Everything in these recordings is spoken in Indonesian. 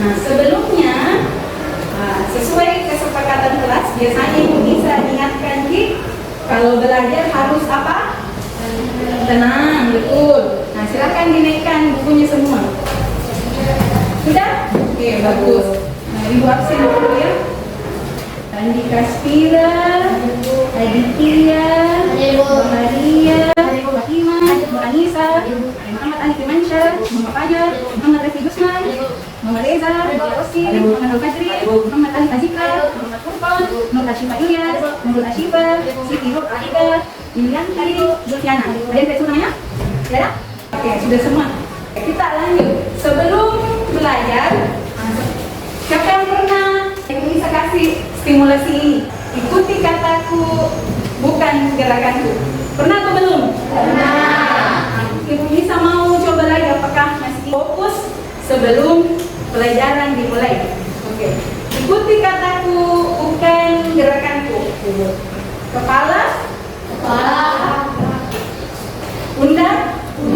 Nah, sebelumnya sesuai kesepakatan kelas, biasanya Ibu bisa ingatkan kalau belajar harus apa? Tenang, betul. Nah, silakan dinaikkan bukunya semua. Sudah? Oke, bagus. Nah, Ibu absen dulu ya. Andika Spira, Aditya, Maria, Fatima, Anissa, Muhammad Andi Firmansyah, Muhammad Fajar, Muhammad Refi Gusman, Muhammad Reza, Rosi, Muhammad Al Fajri, Muhammad Ali Azika, Muhammad Furqan, Nur Ashifa Ilyas, Nurul Ashifa, Siti Nur Aida, Yulianti, Zulfiana. Ada yang tahu namanya? Ya? Oke, sudah semua. Kita lanjut. Sebelum belajar, siapa yang pernah bisa kasih stimulasi ini? Ikuti kataku, bukan gerakanku. Pernah atau belum? Pernah. Ibu bisa mau coba lagi, apakah masih fokus sebelum pelajaran dimulai? Oke. Ikuti kataku, bukan gerakanku. Kepala, pundak,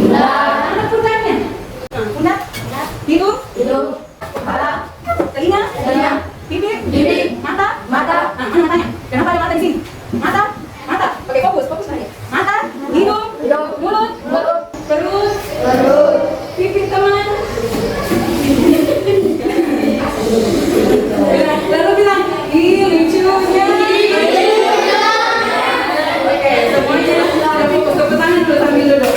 mana pundaknya? Pundak, hidung, kepala, telinga, bibir, mata. Mana matanya? Kenapa ada mata di sini? Mata. Oke, fokus lagi. Mata, hidung, mulut, perut, pipi teman. Lalu bilang, ih lucunya. Oke, semuanya fokus ke tangan dulu, sambil duduk.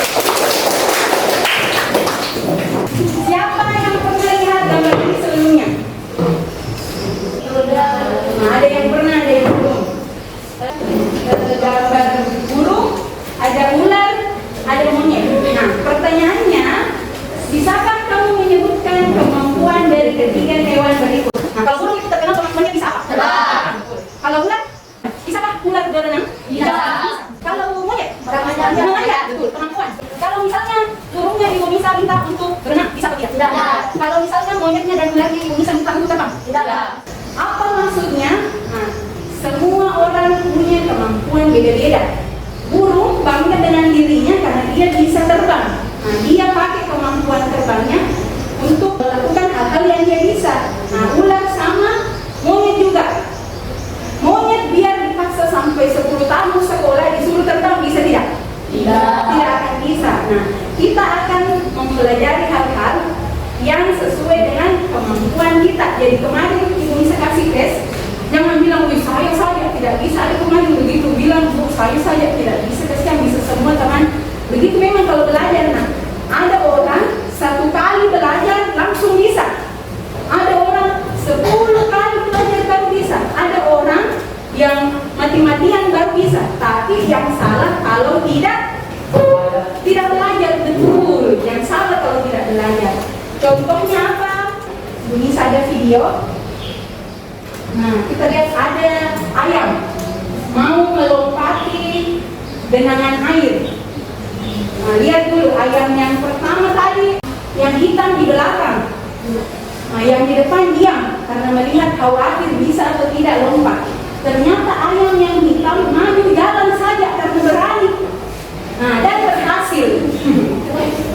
Siapa yang pernah lihat gambar ini sebelumnya? Nah, ada yang pernah, ada yang belum. Gambar burung, ada ular, ada monyet. Nah, pertanyaannya, bisakah kamu menyebutkan kemampuan dari ketiga hewan berikut? Nah, kalau burung itu terkenal sama monyet, bisa apa? Kalau ular, bisakah ular berenang? Bisa. Kalau monyet, berenang aja, betul, kemampuan. Kalau misalnya burungnya Ibu bisa minta untuk berenang, bisa apa tidak? Tidak. Kalau misalnya monyetnya dan ularnya Ibu bisa minta untuk terbang? Tidak. Apa maksudnya? Nah, semua orang punya kemampuan beda-beda. Burung bangga dengan dirinya karena dia bisa terbang. Nah, dia pakai kemampuan terbangnya untuk melakukan hal-hal yang dia bisa. Nah, ular sama, monyet juga. Monyet biar dipaksa sampai 10 tahun sekolah disuruh terbang, bisa tidak? Tidak akan bisa. Nah, kita akan mempelajari hal-hal yang sesuai dengan kemampuan kita. Jadi kemarin Ibu bisa kasih tes. Jangan bilang, wih saya tidak bisa. Ada kemarin begitu bilang, bu saya tidak bisa. Kasihan bisa semua teman. Begitu memang kalau belajar. Nah, ada orang 1 kali belajar langsung bisa. Ada orang 10 kali belajar baru bisa. Ada orang yang mati-matian baru bisa. Tapi yang salah kalau tidak belajar, betul. Yang salah kalau tidak belajar. Contohnya apa? Bunyi saja video. Nah, kita lihat ada ayam mau melompati genangan air. Nah, lihat dulu ayam yang pertama tadi, yang hitam di belakang. Nah, yang di depan diam karena melihat khawatir bisa atau tidak lompat. Ternyata ayam yang hitam maju jalan saja karena berani. Nah, dan berhasil.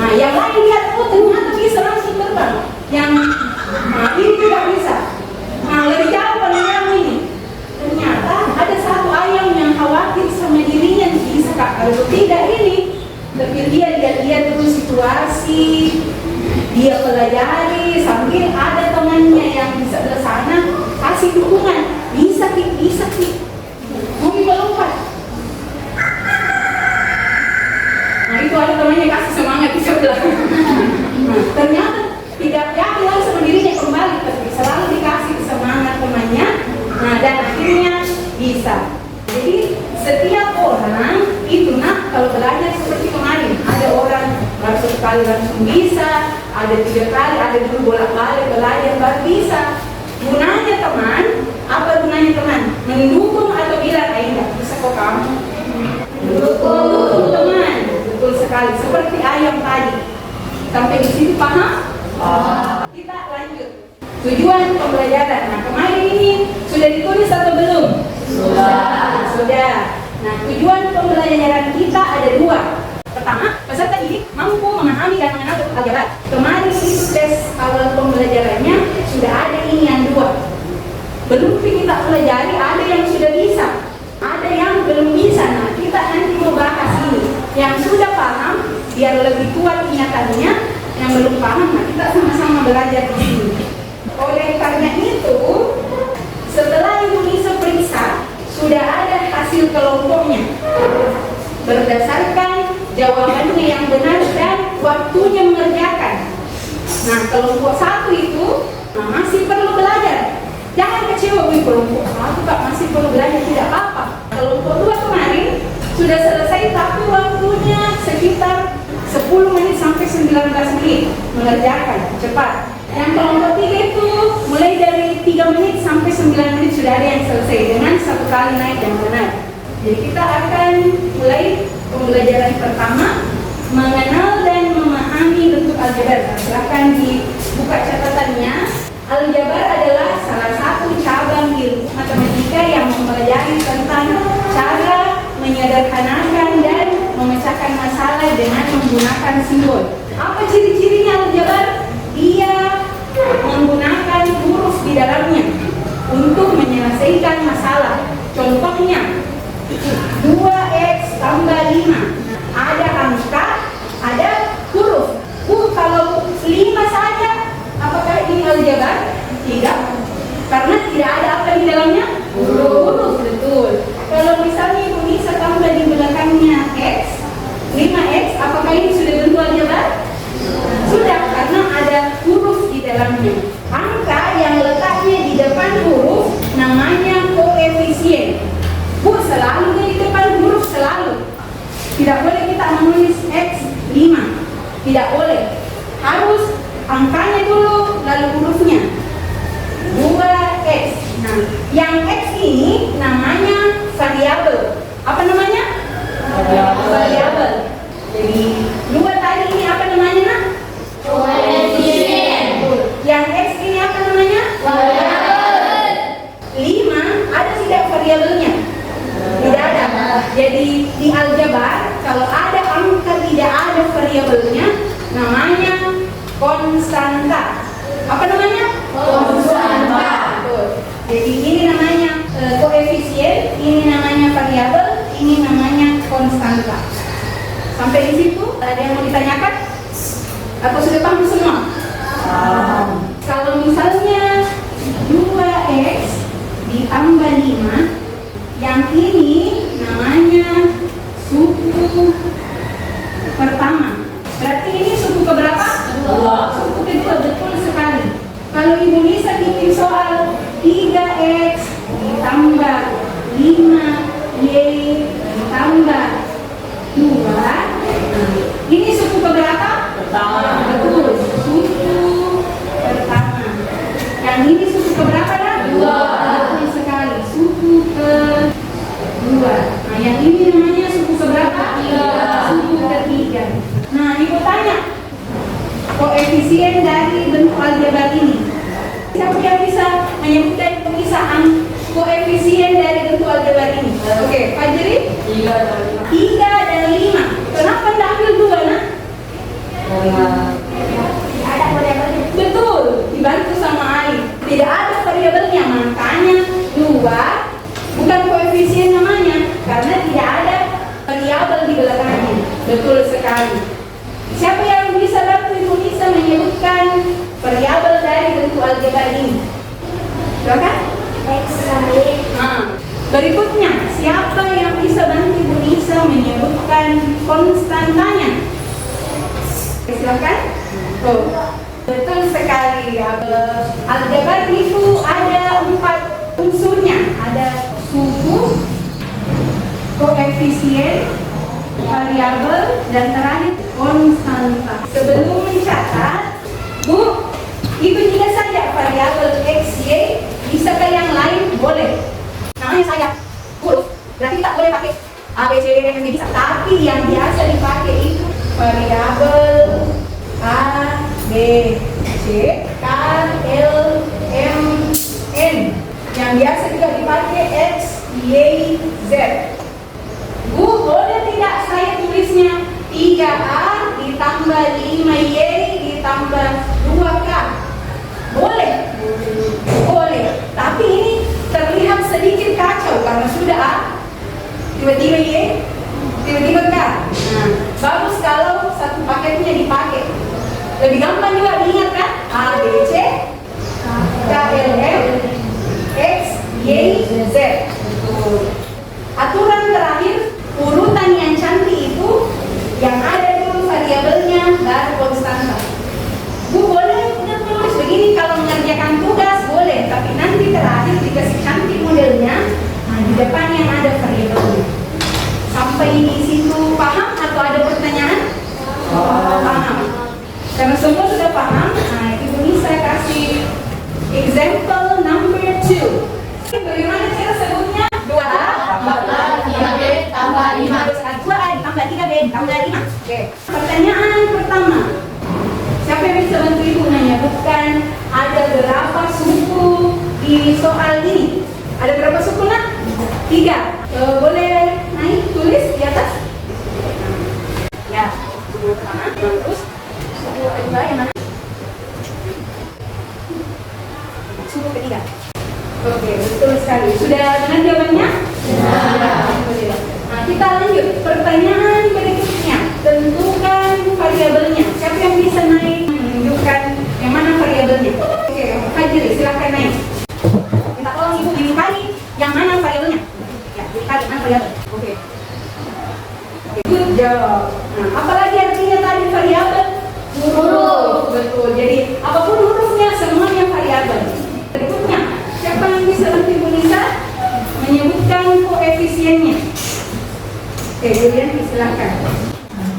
Nah, yang lain lihat, oh ternyata bisa langsung terbang. Yang ini juga bisa. Nah, lebih jauh yang ini. Ternyata ada satu ayam yang khawatir sama dirinya bisa kalau tidak ini. Tapi dia lihat dulu situasi, dia pelajari sambil ada temannya yang bisa ke sana kasih dukungan. Bisa ki. Mau melompat. Nah, itu ada temannya kasih semangat di sebelah. Nah, ternyata tidak yakin langsung dirinya kembali, tapi selalu dikasih semangat temannya. Nah, dan akhirnya bisa. Jadi setiap orang itu kalau belajar seperti kemarin, ada orang baru 1 kali langsung bisa, ada 3 kali, ada dulu bolak-balik belajar baru bisa. Gunanya teman, apa gunanya teman? Mendukung atau bilang, enggak bisa kok kamu. Mendukung teman, betul sekali. Seperti ayam tadi. Sampai di situ paham? Kita lanjut. Tujuan pembelajaran. Nah, kemarin ini sudah ditulis atau belum? Sudah. Nah, tujuan pembelajaran kita ada 2. Pertama, peserta didik mampu memahami dan mengenal bentuk aljabar. Kemarin itu tes awal pembelajarannya sudah Yang sudah paham, biar lebih kuat ingatannya. Yang belum paham, nah kita sama-sama belajar di sini. Oleh karena itu, setelah Ibu Nisa periksa, sudah ada hasil kelompoknya berdasarkan jawabannya yang benar dan waktunya mengerjakan. Nah, kelompok 1 itu masih perlu belajar. Jangan kecewa, kelompok 1 Kak masih perlu belajar, tidak apa-apa. Kelompok 2 kemarin sudah selesai, tapi waktunya sekitar 10 menit sampai 19 menit mengerjakan, cepat. Yang kelompok 3 itu mulai dari 3 menit sampai 9 menit sudah ada yang selesai dengan 1 kali naik yang benar. Jadi kita akan mulai pembelajaran pertama, mengenal dan memahami bentuk aljabar. Silahkan dibuka catatannya. Aljabar adalah salah satu cabang ilmu matematika yang mempelajari tentang cara menyederhanakan dan memecahkan masalah dengan menggunakan simbol. Apa ciri-cirinya aljabar? Dia menggunakan huruf di dalamnya untuk menyelesaikan masalah. Contohnya 2x tambah 5. Ada angka, ada huruf. Kalau 5 saja, apakah ini aljabar? Tidak. Karena tidak ada apa di dalamnya? Huruf, betul. Kalau misalnya Ibu Nisa tambah di belakangnya x, 5x, apakah ini sudah bentuk aljabar? Sudah, karena ada huruf di dalamnya. Angka yang letaknya di depan huruf namanya koefisien. Bu, selalu di depan huruf, selalu. Tidak boleh kita menulis x 5. Tidak boleh. Harus angkanya dulu, lalu hurufnya. 2x. Nah, yang x ini namanya variabel. Apa namanya? Variabel. Jadi 2 tadi ini apa namanya, Nak? Koefisien. Yang x ini apa namanya? Variabel. 5 ada tidak variabelnya? Tidak ada. Jadi di aljabar kalau ada angka tidak ada variabelnya namanya konstanta. Apa namanya? Konstanta. Jadi ini namanya koefisien, ini namanya variabel, ini namanya konstanta. Sampai di situ ada yang mau ditanyakan? Atau sudah paham semua? Kalau misalnya 2x ditambah 5, yang ini namanya suku pertama. Berarti ini suku keberapa? Suku kedua, betul sekali. Kalau Ibu Nisa bikin soal 3x ditambah 5y ditambah 2, ini suku keberapa? Pertama. Betul, suku pertama. Yang ini suku keberapa dah? 2. Betul sekali, suku kedua. Nah, yang ini namanya suku keberapa? 3. Suku ketiga. Nah, Ibu tanya, koefisien dari bentuk aljabar ini. Siapa yang bisa menyebutkan pemisahan koefisien dari bentuk aljabar ini? Oke, Fajri? 3 dan 5. Kenapa tidak ambil 2, Nak? Ada variabelnya. Betul, dibantu sama Ali. Tidak ada variabelnya, makanya 2 bukan koefisien namanya, karena tidak ada variabel di belakangnya. Betul sekali. Siapa yang bisa bantu Ibu Nisa menyebutkan variabel dari bentuk aljabar ini? Silakan. Berikutnya, siapa yang bisa bantu Ibu Nisa menyebutkan konstantanya? Silakan. Betul sekali. Aljabar itu ada 4 unsurnya. Ada suku, koefisien, variabel, dan terakhir konstanta. Sebelum mencatat, Bu, itu juga saja variabel x, y. Bisakah yang lain? Boleh. Namanya saya huruf, berarti tak boleh pakai A, B, C, D, E, F, G, bisa. Tapi yang biasa dipakai itu variabel A, B, C, K, L, M, N. Yang biasa juga dipakai X, Y, Z. Bu, boleh tidak saya tulisnya 3A ditambah 5Y ditambah 2K? Boleh? Boleh. Tapi ini terlihat sedikit kacau karena sudah A, tiba-tiba Y, tiba-tiba K. Nah, variabelnya dipakai. Lebih gampang juga diingat kan? A, B, C, K, L, M, X, Y, Z. Aturan terakhir, urutan yang cantik itu yang ada dulu variabelnya baru konstanta. Bu, boleh udah tulis begini kalau mengerjakan tugas boleh, tapi nanti terakhir dikasih cantik modelnya, nah di depan yang ada variabelnya. Sampai di situ paham atau ada pertanyaan? Paham. Karena semua sudah paham, nah Ibu Nisa kasih example number 2. Bagaimana cara sebutnya? 2A tambah 3B tambah 5. 2A tambah 3B tambah 5. Oke. Pertanyaan pertama. Siapa yang bisa bantu Ibu menyebutkan ada berapa suku di soal ini? Ada berapa suku nak? 3. Boleh naik tulis di atas? Ya. Suku pertama, terus suku kedua yang mana? Suku ketiga. Oke, betul sekali. Sudah benar jawabannya? Ya. Nah, kita lanjut. Pertanyaan berikutnya. Tentukan variabelnya. Siapa yang bisa naik menunjukkan yang mana variabelnya? Oke, Fajri, silakan naik. Minta tolong Ibu dikali yang mana variabelnya? Ya, dikali mana variabel? Oke. Good job. Nah, apalagi artinya tadi variabel? Huruf. Betul. Jadi, apapun hurufnya semuanya variabel. Berikutnya, siapa yang bisa bantu Ibu Nisa menyebutkan koefisiennya? Oke, Julian silakan.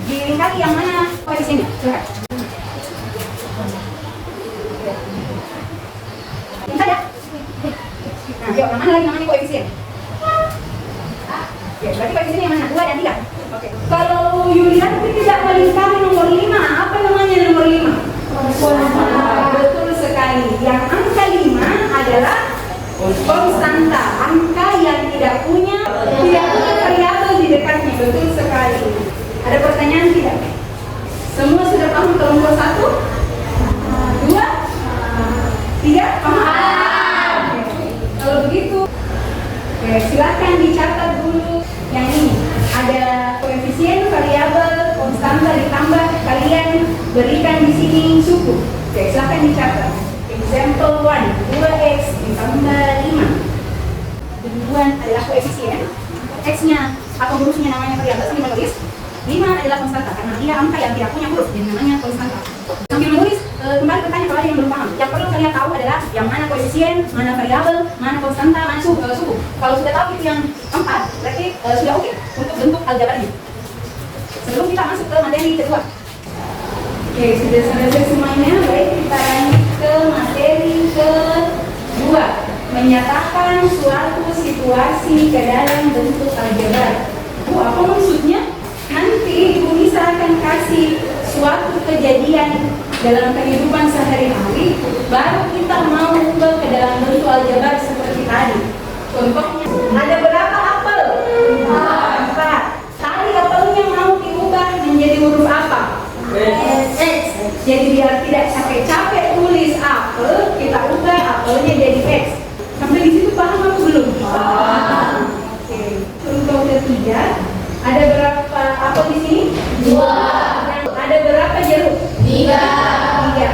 Dikali yang mana koefisiennya? Silakan. Bisa ya? Nah, yuk, yang mana lagi namanya koefisien? Oke, berarti koefisiennya yang mana? 2 dan 3. Oke. Kalau Julian tidak melingkari nomor 5, apa namanya nomor 5? Betul sekali. Yang angka 5 adalah konstanta, angka yang tidak punya variabel di dekatnya. Betul sekali. Ada pertanyaan tidak? Semua sudah paham kelompok 1? 2? 3? Paham? Kalau begitu, oke, silakan dicatat dulu yang ini. Ada koefisien, variabel, konstanta ditambah, kalian berikan di sini suku. Oke, silakan dicatat. Example 1, 2x ditambah 5. Demikian adalah koefisien. X-nya atau hurufnya namanya variabel, sambil menulis. 5 adalah konstanta, karena dia angka yang tidak punya huruf, jadi namanya konstanta. Sambil menulis, kembali bertanya kalau ada yang belum paham. Yang perlu kalian tahu adalah yang mana koefisien, mana variabel, mana konstanta, mana suku. Kalau sudah tahu itu yang 4, berarti sudah oke untuk bentuk aljabarnya. Sebelum kita masuk ke materi kedua. Oke, sudah selesai semuanya. Baik, kita lanjut ke materi kedua. Menyatakan suatu situasi ke dalam bentuk aljabar. Apa maksudnya? Nanti Ibu Nisa akan kasih suatu kejadian dalam kehidupan sehari-hari, baru kita mau ubah ke dalam bentuk aljabar seperti tadi. Contohnya, ada berapa apel? 4. Tadi apelnya mau diubah menjadi huruf apa? X. Jadi biar tidak capek-capek tulis apel, kita ubah apelnya jadi X. Sampai di situ paham atau belum? Oke. Contoh ketiga, ada berapa apel di sini? 2. Ada berapa jeruk? 3.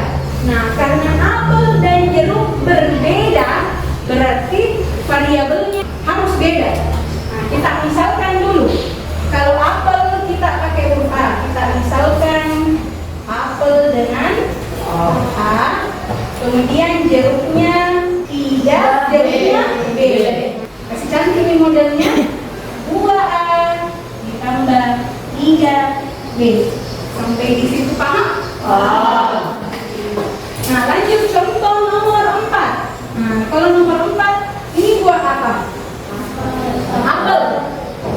Nah, karena apel dan jeruk berbeda, berarti variabelnya harus beda. Nah, kita misalkan dulu. Kalau apel kita pakai huruf A, kita misalkan apel dengan A, kemudian jeruknya 3, jeruknya B. Kasih cantik nih modelnya. 2A ditambah 3B. Sampai di situ paham? Nah, lanjut contoh nomor 4. Nah, kalau nomor 4 ini buah apa? Apel.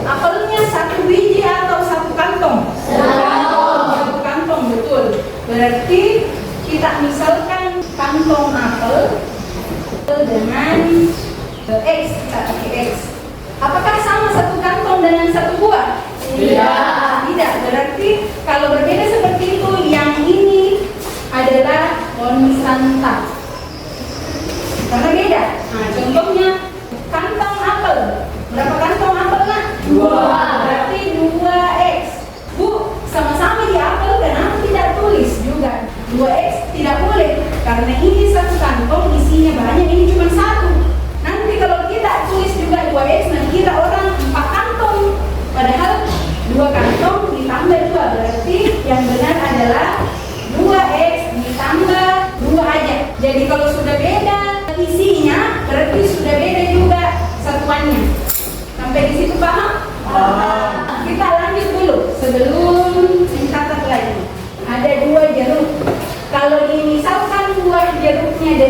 Apelnya 1 biji atau 1 kantong? 1 kantong, betul. Berarti kita misalkan kantong apel dengan X, kita pakai X. Apakah sama 1 kantong dengan 1 buah? Tidak. Berarti kalau berbeda seperti itu, yang ini adalah konstanta. Karena beda. Nah, contohnya kantong apel. Berapa kantong apel nak? 2. Berarti 2x. Bu, sama-sama di apel, kenapa tidak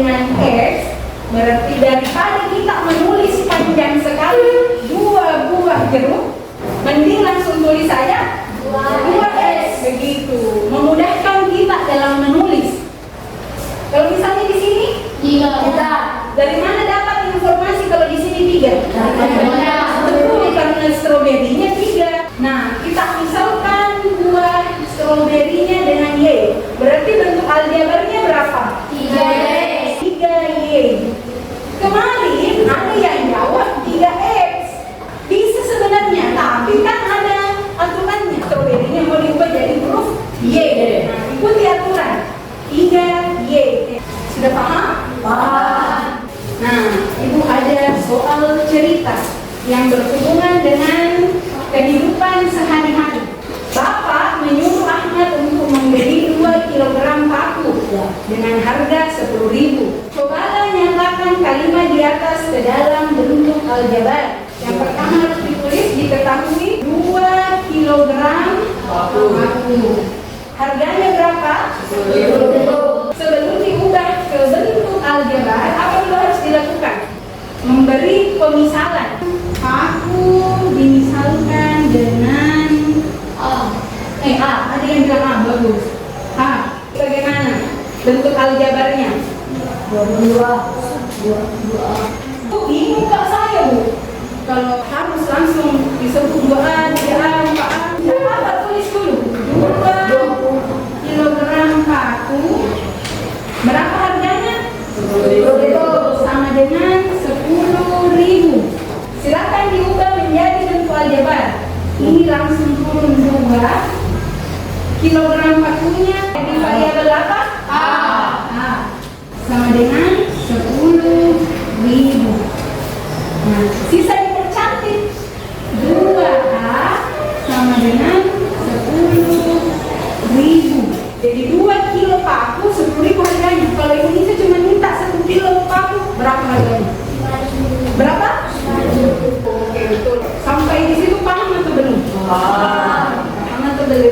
dengan X, berarti daripada kita menulis panjang sekali 2 buah jeruk, mending langsung tulis saja 2X, begitu. Memudahkan kita dalam menulis. Kalau misalnya di sini 3. Dari mana dapat informasi kalau di sini 3? Betul, karena stroberinya 3. Nah, kita misalkan buah stroberinya dengan Y. Berarti bentuk aljabarnya berapa? 3Y. Kemarin ada yang jawab 3X. Bisa sebenarnya, tapi kan ada aturannya. Stroberinya mau diubah jadi huruf Y. Nah, ikuti aturan. 3Y. Sudah paham? Paham. Nah, Ibu ada soal cerita yang berhubungan dengan kehidupan sehari-hari. Bapak menyuruh Ahmad untuk membeli 2 kilogram paku dengan harga 10.000. Cobalah nyatakan kalimat di atas ke dalam bentuk aljabar. Yang pertama harus ditulis, diketahui 2 kilogram paku. Harganya berapa? 10.000. Sebelum diubah ke bentuk aljabar, apa yang harus dilakukan? Memberi pemisalan. Paku dimisalkan dengan A. Ada yang bilang A, bagus. A. Bagaimana bentuk aljabarnya? 2. Bingung Kak saya, Bu. Kalau harus langsung disebut 2A, 3A, 4A. Apa tulis dulu? 2 kilogram paku. Berapa harganya? 10.000. Sama dengan 10.000. Silakan diubah menjadi bentuk aljabar. Ini langsung turun 2 kilogram pakunya di variabel apa? A. Sama dengan 10.000. Nah, sisa dipercantik. 2A sama dengan 10.000. Jadi 2 kilo paku 10.000 harganya. Kalau Indonesia cuma minta 1 kilo paku, berapa harganya? Berapa? Oke, betul. Sampai di situ paham atau belum? Paham atau belum?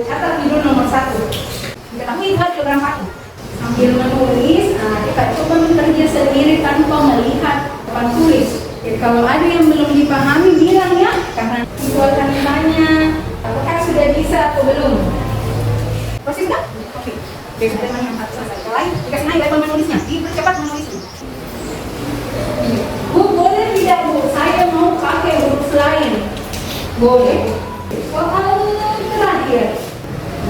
Catat judul nomor 1. Ketahui 2 kilogram paku. Sambil menulis, kita coba terbiasa sendiri tanpa melihat papan tulis. Kalau ada yang belum dipahami, bilang ya, karena itu akan ditanya apakah sudah bisa atau belum. Masih sudah? Oke. Sudah yang selesai. Lain, dikasih naik level menulisnya. Cepat menulisnya. Bu, boleh tidak Bu? Saya mau pakai huruf lain. Boleh. Soal terakhir.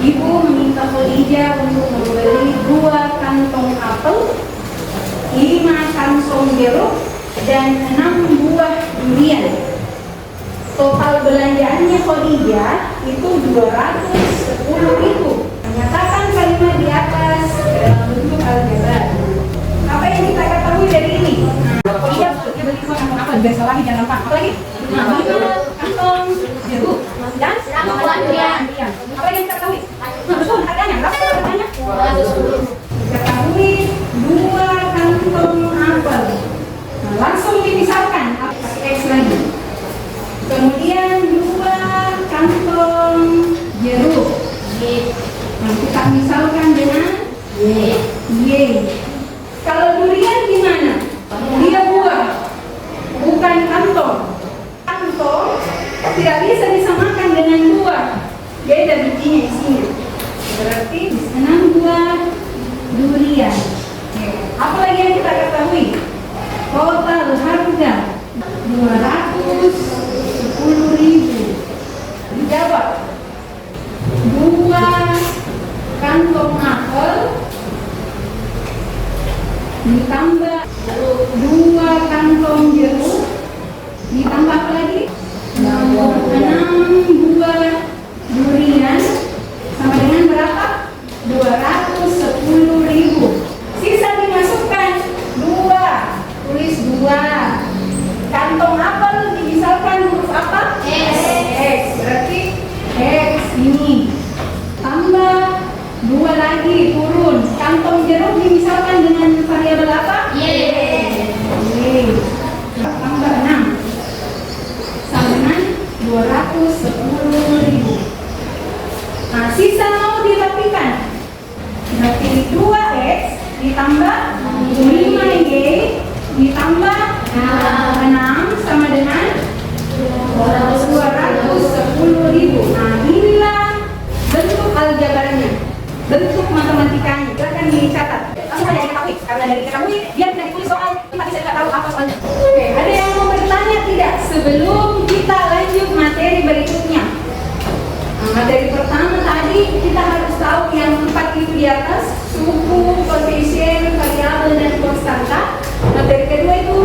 Ibu meminta Khadijah untuk membeli 2 kantong apel, 5 kantong jeruk, dan 6 buah durian. Total belanjaannya Khadijah itu 210.000. Nyatakan kalimat di atas dalam bentuk aljabar. Apa yang kita ketahui dari ini? Khadijah beli 2 kantong apel, biasa lagi jangan lupa. Apa lagi? 5 kantong jeruk dan 6 buah durian. Apa yang kita ketahui? Betul, harganya berapa harganya? 210. Ketahui 2 kantong apel. Nah, langsung dipisahkan pakai X lagi. Kemudian 2 kantong jeruk. Nah, kita misalkan dengan Y. Kalau durian gimana? Dia buah, bukan kantong. Kantong tidak bisa disamakan dengan buah. Beda bijinya isinya. Berarti 6 buah durian. Apa lagi yang kita ketahui? Total harga 210.000. Dijawab 2 kantong apel ditambah 2 kantong jeruk ditambah apa lagi? 6 buah durian sama dengan berapa? 210.000. Sisa dimasukkan 2. Tulis 2. Kantong apel dimisalkan huruf apa? X. Berarti X ini. Tambah 2 lagi turun. Kantong jeruk dimisalkan dengan variabel apa? Y. Tambah 6. Sama dengan 210.000. Nah, sisa mau dirapikan. Kita pilih 2X ditambah 5Y ditambah 6 sama dengan 210.000. Nah, inilah bentuk aljabarnya, bentuk matematikanya. Silakan dicatat. Langsung saja diketahui, karena dari diketahui dia tidak ditulis soal, tapi saya tidak tahu apa soalnya. Oke, ada yang mau bertanya tidak sebelum kita lanjut materi berikutnya? Nah, materi pertama tadi kita harus tahu yang 4 itu di atas, suku, koefisien, variabel, dan konstanta. Materi kedua itu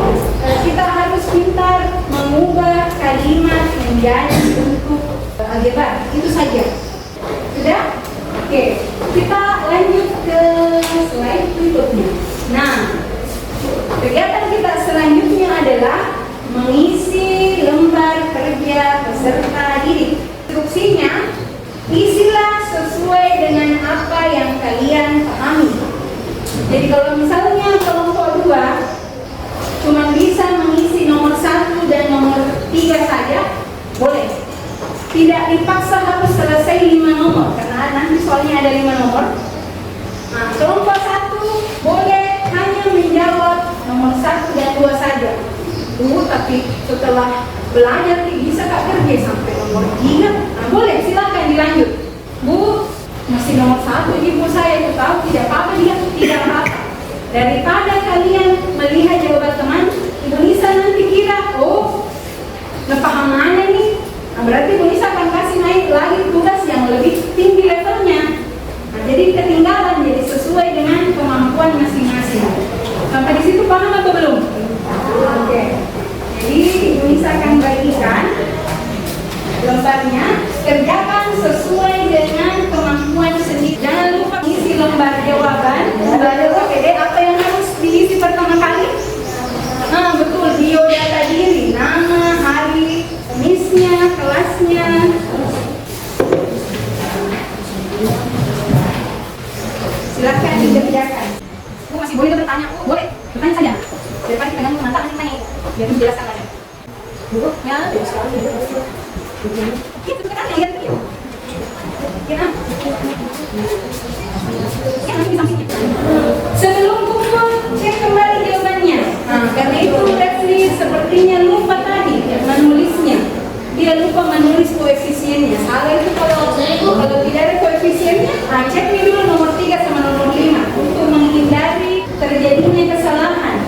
kita harus pintar mengubah kalimat menjadi bentuk aljabar. Itu saja. Sudah? Oke, kita lanjut ke slide berikutnya. Nah, kegiatan kita selanjutnya adalah mengisi lembar kerja peserta didik. Instruksinya, isilah sesuai dengan apa yang kalian pahami. Jadi kalau misalnya kelompok 2 cuma bisa mengisi nomor 1 dan nomor 3 saja, boleh. Tidak dipaksa harus selesai 5 nomor, karena nanti soalnya ada 5 nomor. Nah, kelompok 1 boleh hanya menjawab nomor 1 dan 2 saja. Tapi setelah belajar bisa Kak kerja sampai nomor 3. Nah, boleh, silakan dilanjut. Bu, masih nomor 1 ibu saya itu tahu, tidak apa-apa, dia tidak apa-apa. Daripada kalian melihat jawaban teman, ibu Nisa nanti kira, oh, paham mana nih? Nah, berarti ibu Nisa akan kasih naik lagi tugas yang lebih tinggi levelnya. Nah, jadi ketinggalan, jadi sesuai dengan kemampuan masing-masing. Sampai di situ paham atau belum? Oke. Jadi ibu Nisa akan bagikan lembarnya, kerjakan sesuai dengan kemampuan sendiri. Jangan lupa isi lembar jawaban. Belajar OPD apa yang harus diisi pertama kali? Nah, betul, biodata diri, nama, hari, misnya, kelasnya. Silakan dikerjakan. Bu masih boleh bertanya? Boleh, bertanya saja. Daripada kita ganggu nanti tanya, biar menjelaskan lagi. Bu, ya, itu kan ya, sebelum kumpul, cek kembali jawabannya. Nah, karena itu Refli sepertinya lupa tadi menulisnya. Dia lupa menulis koefisiennya. Salah itu kalau tidak ada koefisiennya, cek dulu nomor 3 sama nomor 5 untuk menghindari terjadinya kesalahan.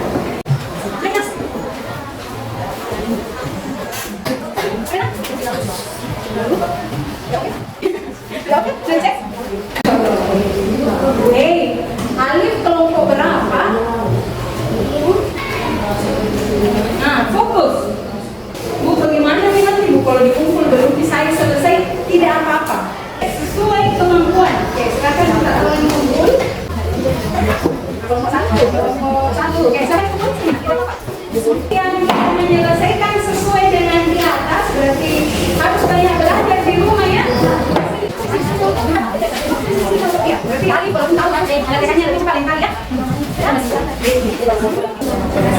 Alif kelompok berapa? Nah, fokus. Bu, bagaimana nih nanti Bu kalau dikumpul belum bisa selesai? Tidak apa-apa. Sesuai kemampuan. Oke, silakan kita ulangi kumpul. Kelompok 1. Oke, saya kumpul. Yang menyelesaikan sesuai dengan di atas berarti harus banyak belajar di rumah ya. Berarti Ali belum tahu kan menyelesaikannya lebih cepat yang kali ya.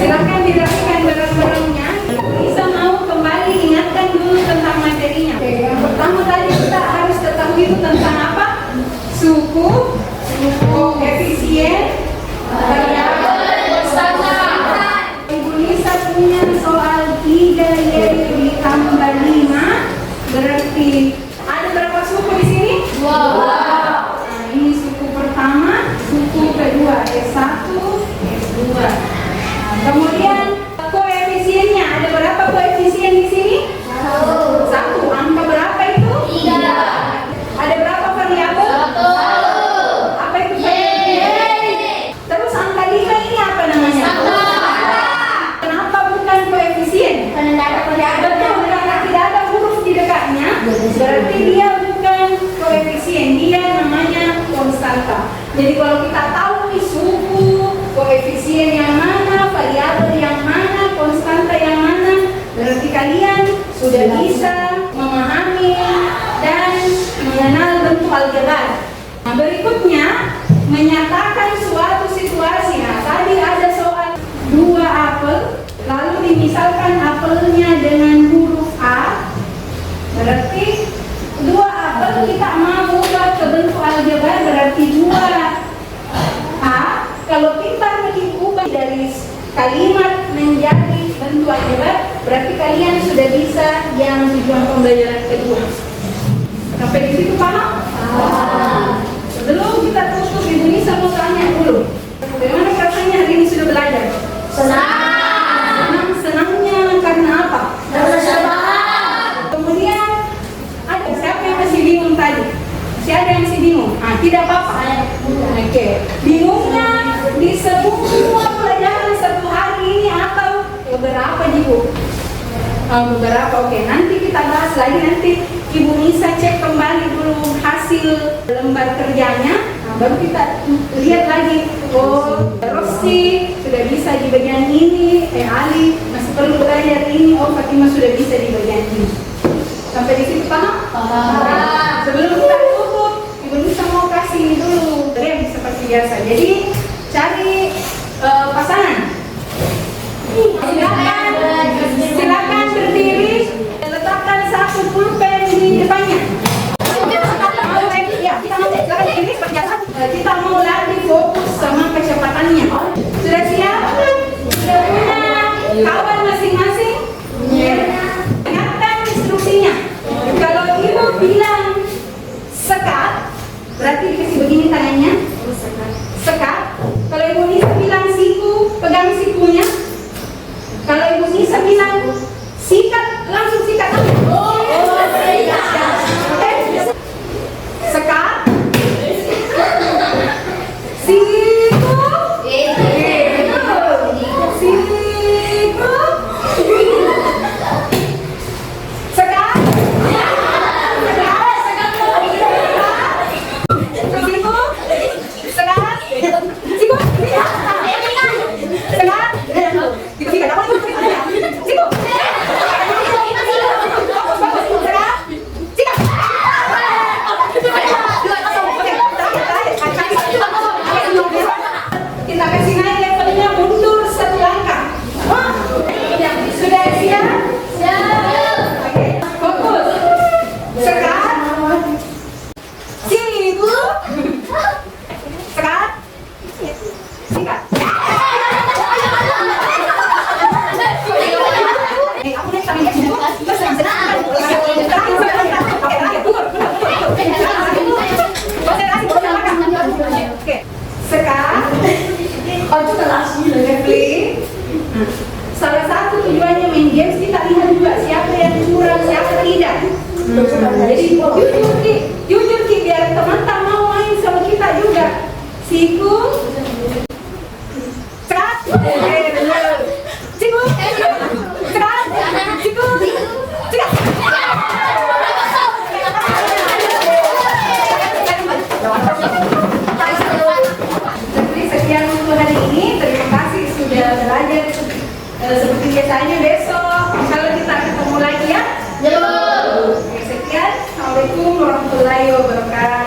Silakan dirapikan barang-barangnya. Bisa mau kembali ingatkan dulu tentang materinya. Yang pertama tadi kita harus ketahui itu tentang apa? Suku, koefisien, variabel, konstanta. Ibu Nisa punya soal 3 yaitu ditambah 5, berarti ada berapa suku di sini? 2. Nah, ini suku pertama, suku kedua, S1, S2. Nah, kemudian koefisiennya ada berapa koefisien di sini? 1. Angka berapa itu? 3. Ada berapa variabel? 1. Apa itu variabel? Terus angka 5 ini apa namanya? Kenapa bukan koefisien? Karena ada variabel, karena tidak ada huruf di dekatnya. Berarti dia bukan koefisien, dia namanya konstanta. Jadi kalau kita tahu nih suku, koefisien yang mana, variabel yang mana, konstanta yang mana, berarti kalian sudah bisa memahami dan mengenal bentuk aljabar. Nah, berikutnya menyatakan suatu situasi. Nah, tadi ada soal 2 apel, lalu dimisalkan apelnya dengan huruf A. Berarti 2 apel kita mau buat ke bentuk aljabar, berarti 2A Kalau kita mengubah dari kalimat menjadi bentuk akibat, berarti kalian sudah bisa yang tujuan pembelajaran kedua. Sampai di situ paham? Sebelum kita tutup, Ibu Nisa mau tanya dulu. Bagaimana perasaannya hari ini sudah belajar? Senangnya karena apa? Kemudian ada siapa yang masih bingung tadi? Masih ada yang masih bingung? Tidak apa-apa. Oke. Bingungnya di semua pelajaran satu hari ini atau beberapa Ibu? Beberapa. Oke. Nanti kita bahas lagi. Nanti Ibu Nisa cek kembali dulu hasil lembar kerjanya. Baru kita lihat lagi. Oh, Rosti sudah bisa di bagian ini. Ali masih perlu belajar ini. Oh, Fatima sudah bisa di bagian ini. Sampai di situ paham? Sebelum kita tutup, Ibu Nisa mau kasih dulu rem seperti biasa. Jadi cari pasangan. Silakan berdiri. Letakkan satu pulpen di depannya. Ya, kita mau silakan berdiri seperti biasa. Kita mau latih fokus sama kecepatannya. Sudah siap? Sudah punya kawan masing-masing? Ingatkan instruksinya. Kalau Ibu bilang sekat, berarti dikasih begini tangannya. Sekat. Kalau Ibu Nisa bilang siku, pegang sikunya. Kalau Ibu Nisa bilang sikat, langsung sikat. Sekat. Siku. Siku. Sekat. Kita kasih naik levelnya, mundur satu langkah. Sudah siap? Oke, fokus. Sekat. Siku. Sekat. Sikat. Aku naik tangannya situ. Oke. Sekat. Salah satu tujuannya main games, kita lihat juga siapa yang curang, siapa tidak. Jadi jujur Ki, biar teman-teman mau main sama kita juga. Siku. Sekat. Siku. Sekat. Siku. Sekat. Jadi sekian untuk hari ini. Terima kasih sudah belajar. Seperti biasanya besok kalau kita ketemu lagi ya. Sekian. Assalamualaikum warahmatullahi wabarakatuh.